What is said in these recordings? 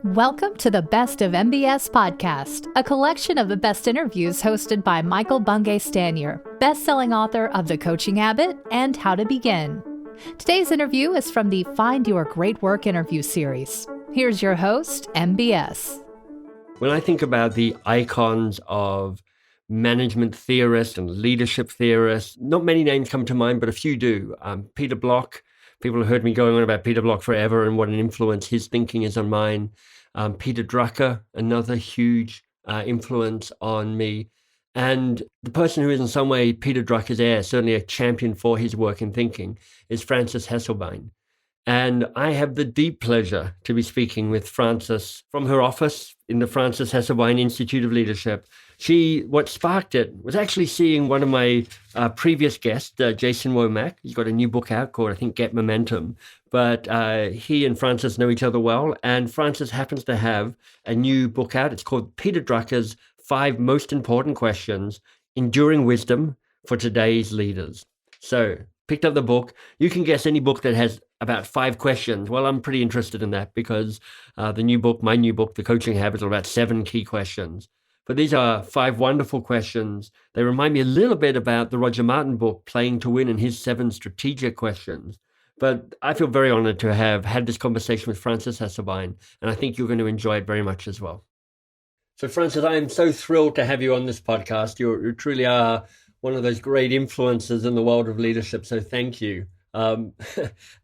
Welcome to the Best of MBS podcast, a collection of the best interviews hosted by Michael Bungay Stanier, best-selling author of The Coaching Habit and How to Begin. Today's interview is from the Find Your Great Work interview series. Here's your host, MBS. When I think about the icons of management theorists and leadership theorists, not many names come to mind, but a few do. Peter Block. People have heard me going on about Peter Block forever and what an influence his thinking is on mine. Peter Drucker, another huge influence on me. And the person who is in some way Peter Drucker's heir, certainly a champion for his work and thinking, is Frances Hesselbein. And I have the deep pleasure to be speaking with Frances from her office in the Frances Hesselbein Institute of Leadership. What sparked it was actually seeing one of my previous guests, Jason Womack. He's got a new book out called, I think, Get Momentum. But he and Frances know each other well. And Frances happens to have a new book out. It's called Peter Drucker's 5 Most Important Questions, Enduring Wisdom for Today's Leaders. So picked up the book. You can guess any book that has about 5 questions. Well, I'm pretty interested in that because my new book, The Coaching Habit, is about 7 key questions. But these are 5 wonderful questions. They remind me a little bit about the Roger Martin book, Playing to Win, and his 7 strategic questions. But I feel very honored to have had this conversation with Frances Hesselbein, and I think you're going to enjoy it very much as well. So Frances, I am so thrilled to have you on this podcast. You truly are one of those great influences in the world of leadership, so thank you. And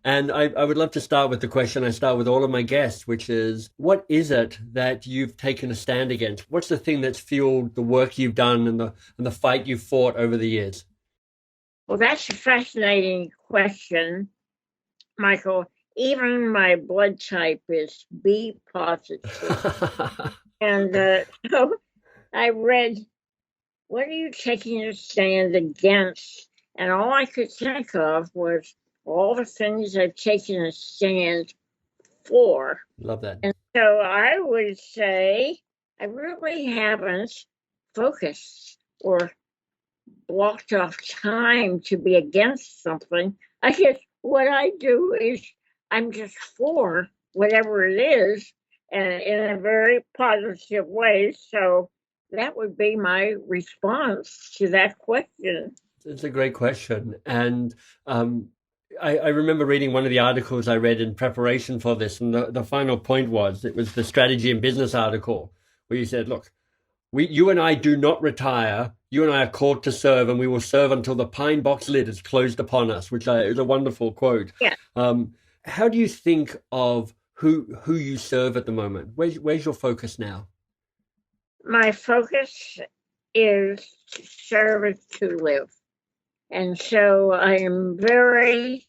I would love to start with the question I start with all of my guests, which is, what is it that you've taken a stand against? What's the thing that's fueled the work you've done and the fight you've fought over the years? Well, that's a fascinating question, Michael. Even my blood type is B positive. And so I read, what are you taking a stand against? And all I could think of was all the things I've taken a stand for. Love that. And so I would say I really haven't focused or blocked off time to be against something. I guess what I do is I'm just for whatever it is, and in a very positive way. So that would be my response to that question. It's a great question. And I remember reading one of the articles I read in preparation for this, and the final point was, it was the strategy and business article, where you said, look, you and I do not retire. You and I are called to serve, and we will serve until the pine box lid is closed upon us, which is a wonderful quote. Yeah. How do you think of who you serve at the moment? Where's your focus now? My focus is to serve to live. And so I am very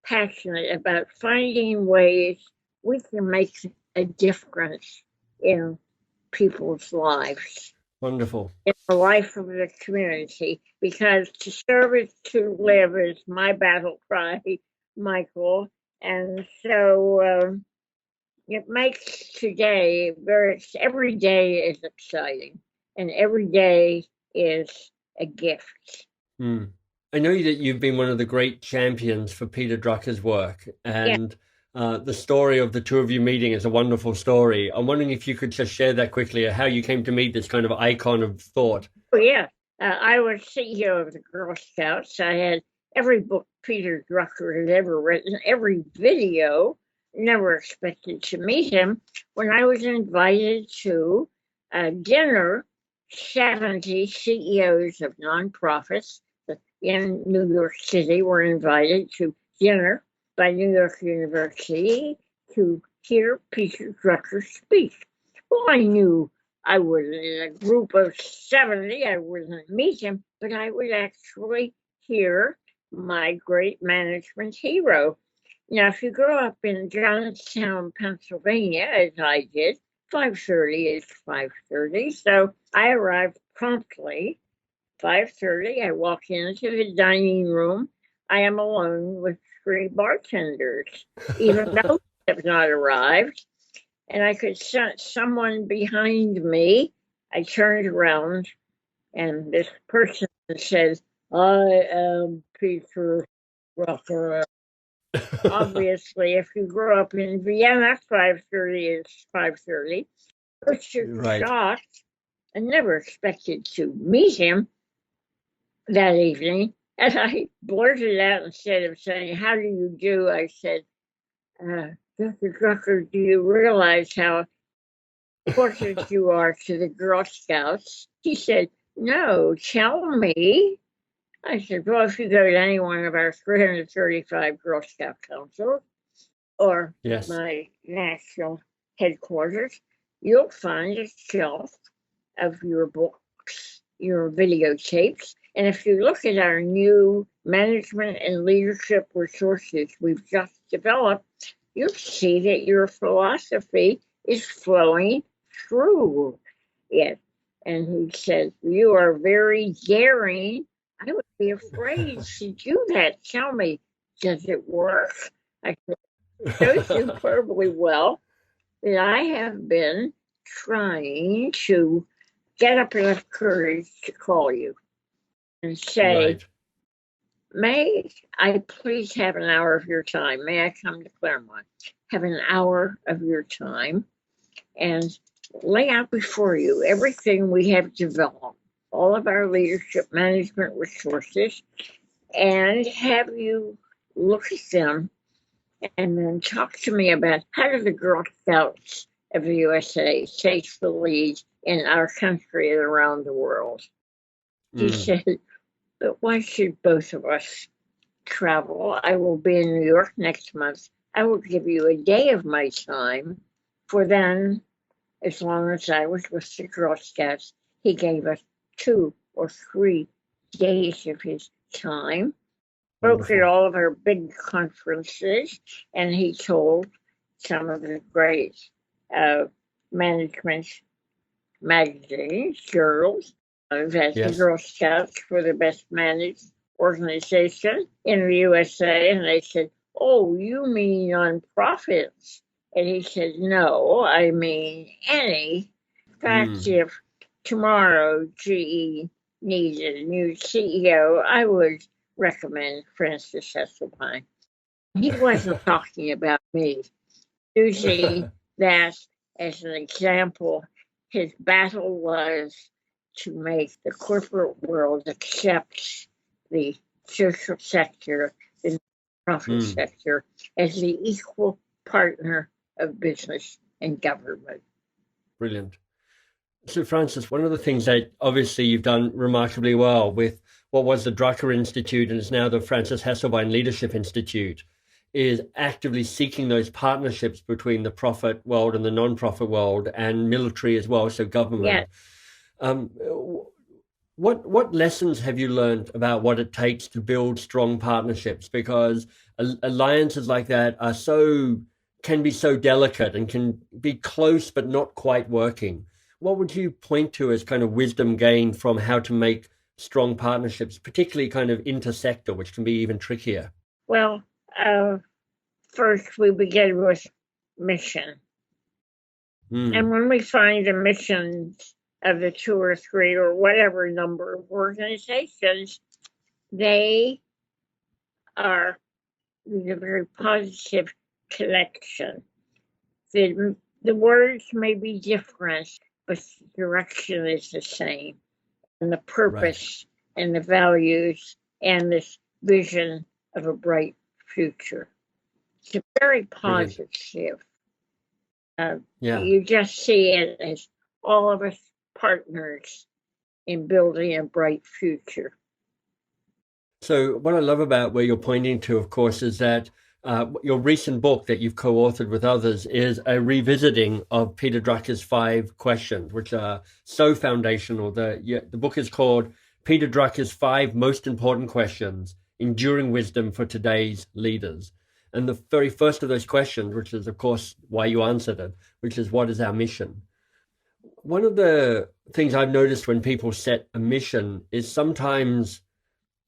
passionate about finding ways we can make a difference in people's lives. Wonderful. In the life of the community, because to serve is to live is my battle cry, Michael. And so it makes today every day is exciting, and every day is a gift. I know that you've been one of the great champions for Peter Drucker's work, and the story of the two of you meeting is a wonderful story. I'm wondering if you could just share that quickly, how you came to meet this kind of icon of thought. Oh, yeah. I was CEO of the Girl Scouts. I had every book Peter Drucker had ever written, every video. Never expected to meet him. When I was invited to a dinner, 70 CEOs of nonprofits in New York City were invited to dinner by New York University to hear Peter Drucker speak. Well, I knew I was in a group of 70. I wouldn't meet him, but I would actually hear my great management hero. Now, if you grow up in Johnstown, Pennsylvania, as I did, 5:30 is 5:30. So I arrived promptly. 5:30, I walk into the dining room. I am alone with 3 bartenders, even though they have not arrived. And I could sense someone behind me. I turned around, and this person said, I am Peter Drucker. Obviously, if you grew up in Vienna, 5:30 is 5:30. But you're Right. shocked. I never expected to meet him that evening. And I blurted out, instead of saying, "How do you do?" I said, "Dr. Drucker, do you realize how important you are to the Girl Scouts?" He said, "No, tell me." I said, "Well, if you go to any one of our 335 Girl Scout councils or Yes. my national headquarters, you'll find a shelf of your books, your videotapes. And if you look at our new management and leadership resources we've just developed, you'll see that your philosophy is flowing through it." And he said, "You are very daring. I would be afraid to do that. Tell me, does it work?" I said, "So superbly well that I have been trying to get up enough courage to call you and say, Right. may I please have an hour of your time? May I come to Claremont? Have an hour of your time and lay out before you everything we have developed, all of our leadership management resources, and have you look at them and then talk to me about how do the Girl Scouts of the USA take the lead in our country and around the world." He Mm. said, "But why should both of us travel? I will be in New York next month. I will give you a day of my time. For then, as long as I was with the Girl Scouts, he gave us 2 or 3 days of his time, spoke at Wonderful. all of our big conferences, and he told some of the great management magazines, journals, that the Yes. Girl Scouts were the best managed organization in the USA. And they said, "Oh, you mean nonprofits?" And he said, "No, I mean any. In fact, Mm. if tomorrow GE needed a new CEO, I would recommend Frances Hesselbein." He wasn't talking about me. Using that as an example, his battle was to make the corporate world accept the social sector, the profit Mm. sector, as the equal partner of business and government. Brilliant. So, Francis, one of the things that obviously you've done remarkably well with what was the Drucker Institute and is now the Frances Hesselbein Leadership Institute is actively seeking those partnerships between the profit world and the non-profit world and military as well, so government. Yet, Um, what lessons have you learned about what it takes to build strong partnerships? Because alliances like that can be so delicate and can be close but not quite working. What would you point to as kind of wisdom gained from how to make strong partnerships, particularly kind of intersector, which can be even trickier? well, first we begin with mission. And Mm. when we find the missions of the 2 or 3 or whatever number of organizations, they are a very positive collection. The words may be different, but the direction is the same, and the Right. purpose and the values and this vision of a bright future. It's very Brilliant. positive. Yeah. You just see it as all of us partners in building a bright future. So, what I love about where you're pointing to, of course, is that your recent book that you've co-authored with others is a revisiting of Peter Drucker's 5 questions, which are so foundational. The book is called Peter Drucker's 5 Most Important Questions, Enduring Wisdom for Today's Leaders. And the very first of those questions, which is, of course, why you answered it, which is what is our mission? One of the things I've noticed when people set a mission is sometimes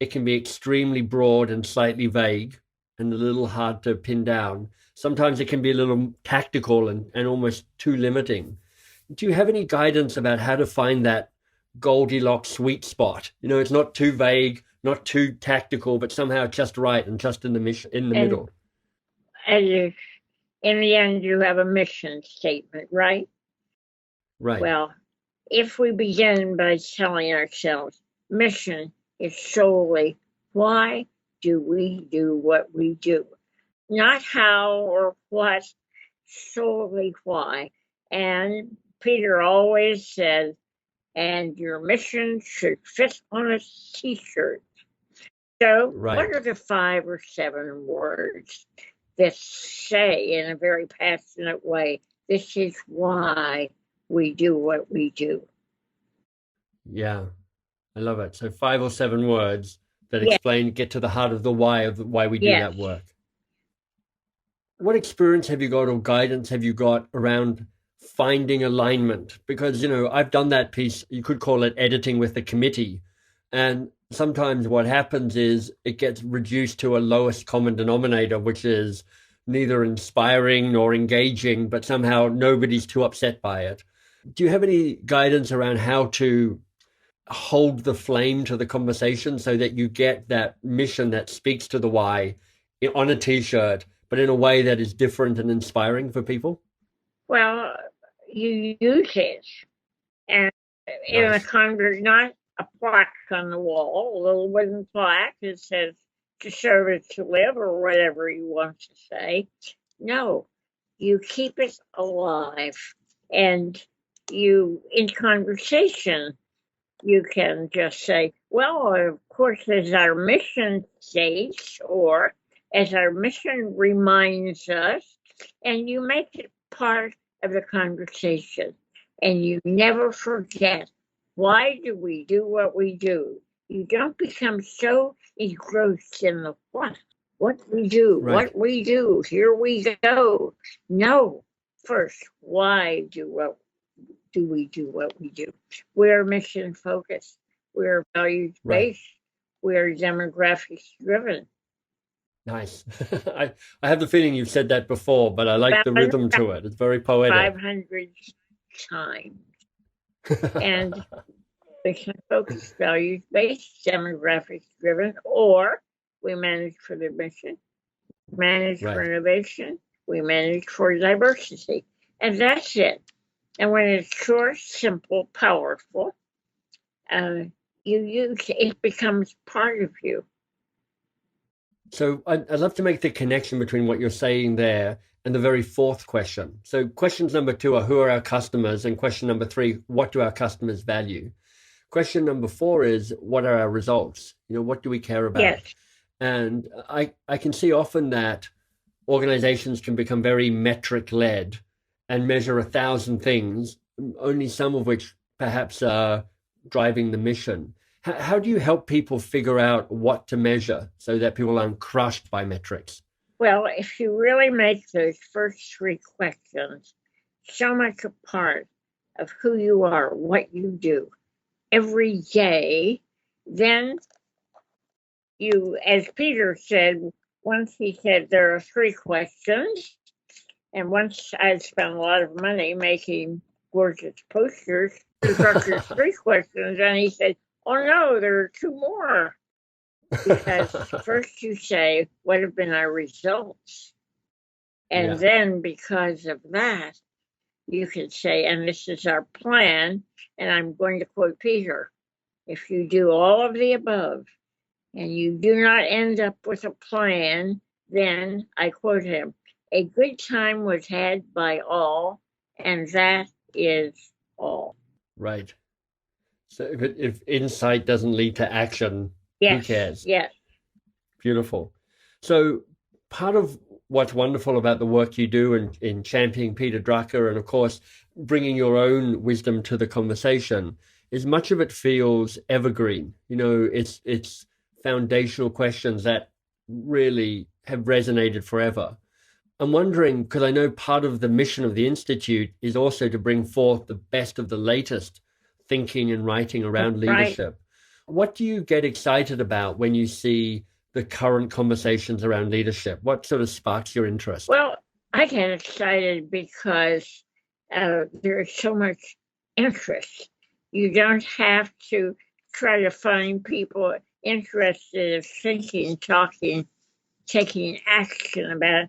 it can be extremely broad and slightly vague and a little hard to pin down. Sometimes it can be a little tactical and almost too limiting. Do you have any guidance about how to find that Goldilocks sweet spot? It's not too vague, not too tactical, but somehow just right and just in the mission, in the And middle. in the end, you have a mission statement, right? Right. Well, if we begin by telling ourselves, mission is solely why do we do what we do? Not how or what, solely why. And Peter always said, and your mission should fit on a t-shirt. So what Right. are the 5 or 7 words that say in a very passionate way, this is why we do what we do? Yeah, I love it. So 5 or 7 words that Yes, explain, get to the heart of why we do yes. that work. What experience have you got or guidance have you got around finding alignment? Because, I've done that piece, you could call it editing with the committee. And sometimes what happens is it gets reduced to a lowest common denominator, which is neither inspiring nor engaging, but somehow nobody's too upset by it. Do you have any guidance around how to hold the flame to the conversation so that you get that mission that speaks to the why on a t-shirt, but in a way that is different and inspiring for people? Well, you use it. And in a Nice. not a plaque on the wall, a little wooden plaque that says to serve is to live or whatever you want to say. No, you keep it alive. And in conversation, you can just say, well, of course, as our mission states, or as our mission reminds us, and you make it part of the conversation. And you never forget, why do we do what we do? You don't become so engrossed in the what we do, Right. what we do, here we go. No, first, why do we do what we do? We're mission focused, we're values Right. based, we're demographics driven. Nice. I have the feeling you've said that before, but I like the rhythm to it. It's very poetic. 500 times. And mission focused, values based, demographics driven, or we manage for the mission, manage for Right. innovation, we manage for diversity. And that's it. And when it's short, simple, powerful, it becomes part of you. So I'd love to make the connection between what you're saying there and the very fourth question. So questions number 2 are, who are our customers? And question number 3, what do our customers value? Question number 4 is, what are our results? What do we care about? Yes. And I can see often that organizations can become very metric led and measure 1,000 things, only some of which perhaps are driving the mission. How do you help people figure out what to measure so that people aren't crushed by metrics? Well, if you really make those first 3 questions so much a part of who you are, what you do every day, then you, as Peter said, once he said there are 3 questions, and once I'd spent a lot of money making gorgeous posters, Drucker's 3 questions, and he said, oh no, there are 2 more. Because first you say, what have been our results? And then because of that, you can say, and this is our plan, and I'm going to quote Peter, if you do all of the above and you do not end up with a plan, then, I quote him, a good time was had by all, and that is all. Right. So if insight doesn't lead to action, Yes, who cares? yes. Beautiful. So part of what's wonderful about the work you do in championing Peter Drucker and, of course, bringing your own wisdom to the conversation is much of it feels evergreen. It's foundational questions that really have resonated forever. I'm wondering, because I know part of the mission of the Institute is also to bring forth the best of the latest thinking and writing around leadership. What do you get excited about when you see the current conversations around leadership? What sort of sparks your interest? Well, I get excited because there's so much interest. You don't have to try to find people interested in thinking, talking, taking action about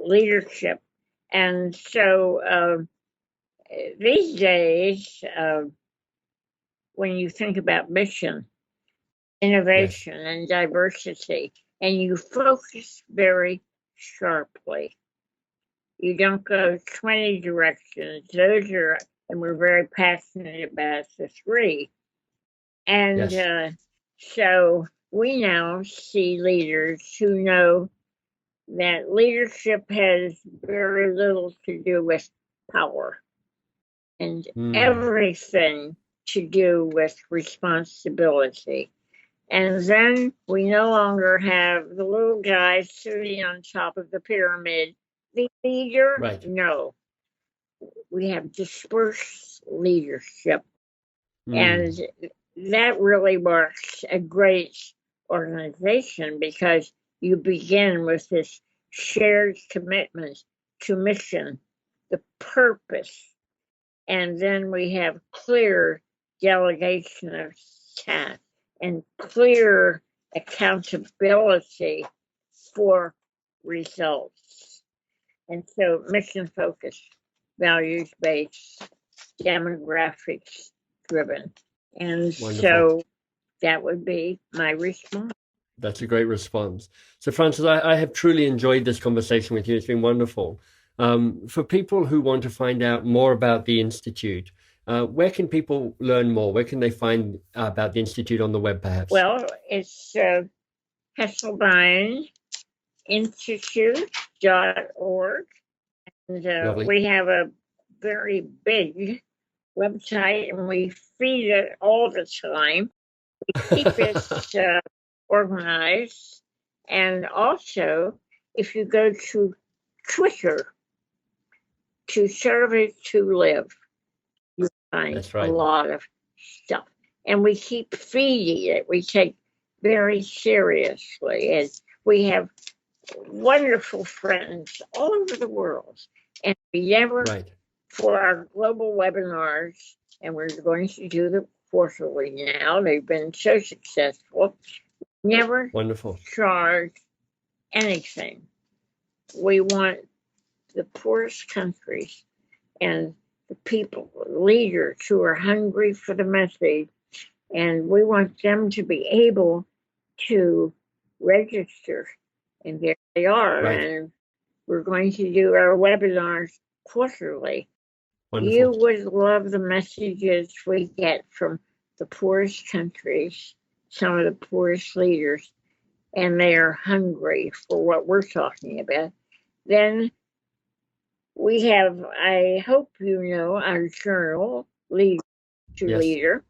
leadership. And so these days, when you think about mission, innovation, and diversity, and you focus very sharply, you don't go 20 directions. Those are, and we're very passionate about the three. And so we now see leaders who know that leadership has very little to do with power and everything to do with responsibility. And then we no longer have the little guy sitting on top of the pyramid, the leader. Right. No, we have dispersed leadership. And that really marks a great organization because you begin with this shared commitment to mission, the purpose, and then we have clear delegation of tasks and clear accountability for results. And so mission focused, values based, demographics driven. And Wonderful. So that would be my response. That's a great response. So, Frances, I have truly enjoyed this conversation with you. It's been wonderful. For people who want to find out more about the Institute, where can people learn more? Where can they find about the Institute on the web, perhaps? Well, it's Hesselbein Institute.org. And we have a very big website, and we feed it all the time. We keep it organized. And also, if you go to Twitter, to serve it to live, you find a lot of stuff. And we keep feeding it. We take very seriously. And we have wonderful friends all over the world. And we never, for our global webinars, and we're going to do them quarterly now, they've been so successful, never charge anything. We want the poorest countries and the people, leaders who are hungry for the message, and we want them to be able to register. And there they are. And we're going to do our webinars quarterly. Wonderful. You would love the messages we get from the poorest countries, some of the poorest leaders, and they are hungry for what we're talking about. Then we have, I hope you know, our journal, Leader to Leader.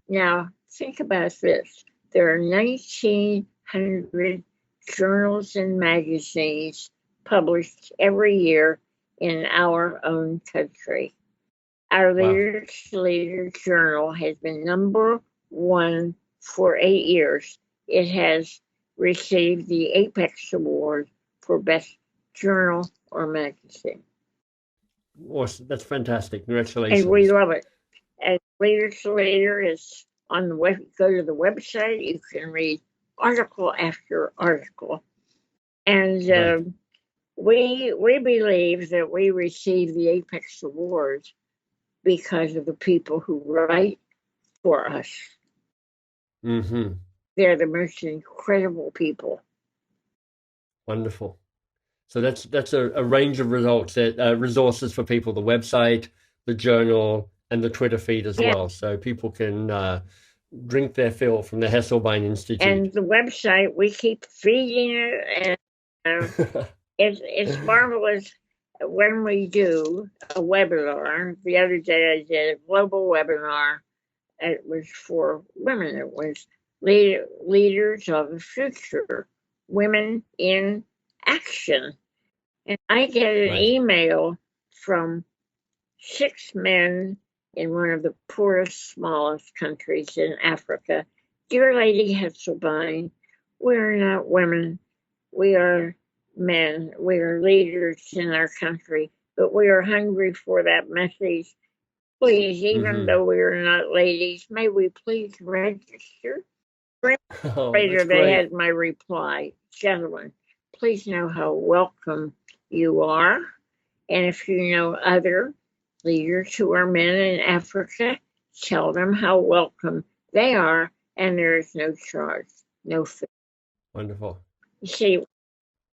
Now, think about this. There are 1,900 journals and magazines published every year in our own country. Our Leader to Leader journal has been #1 for 8 years. It has received the Apex Award for Best Journal or Magazine. Awesome. That's fantastic. Congratulations. And we love it. And Leader to Leader is on the web. Go to the website. You can read article after article. And we believe that we receive the Apex Awards because of the people who write for us. Mm-hmm. They're the most incredible people. Wonderful. So that's a range of results, resources for people, the website, the journal, and the Twitter feed as well. So people can drink their fill from the Hesselbein Institute. And the website, we keep feeding it, and it's marvelous when we do a webinar. The other day I did a global webinar. It was for women. It was leaders of the future, women in action. And I get an email from 6 men in one of the poorest, smallest countries in Africa. Dear Lady Hesselbein, we are not women. We are men. We are leaders in our country, but we are hungry for that message. Please, even though we are not ladies, may we please register? Later, they had my reply. Gentlemen, please know how welcome you are. And if you know other leaders who are men in Africa, tell them how welcome they are, and there is no charge, no fee. Wonderful. You see,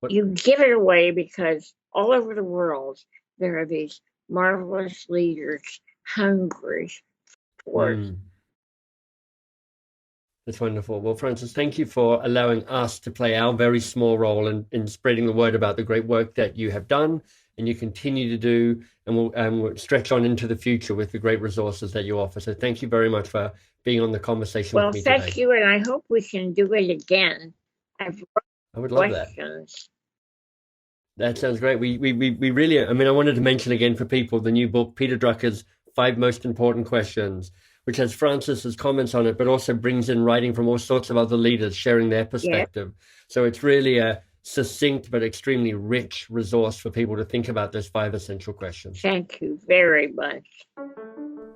you give it away because all over the world, there are these marvelous leaders hungry for it. That's wonderful. Well, Frances, thank you for allowing us to play our very small role in spreading the word about the great work that you have done and you continue to do, and we'll stretch on into the future with the great resources that you offer. So thank you very much for being on the conversation with me today. Well, thank you, and I hope we can do it again. I would love questions. That sounds great. We really, I wanted to mention again for people the new book, Peter Drucker's 5 Most Important Questions, which has Frances's comments on it, but also brings in writing from all sorts of other leaders sharing their perspective. Yeah. So it's really a succinct but extremely rich resource for people to think about those 5 essential questions. Thank you very much.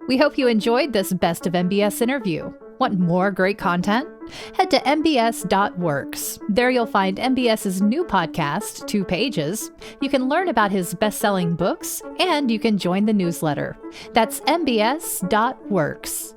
We hope you enjoyed this Best of MBS interview. Want more great content? Head to mbs.works. There you'll find MBS's new podcast, 2 Pages. You can learn about his best-selling books, and you can join the newsletter. That's mbs.works.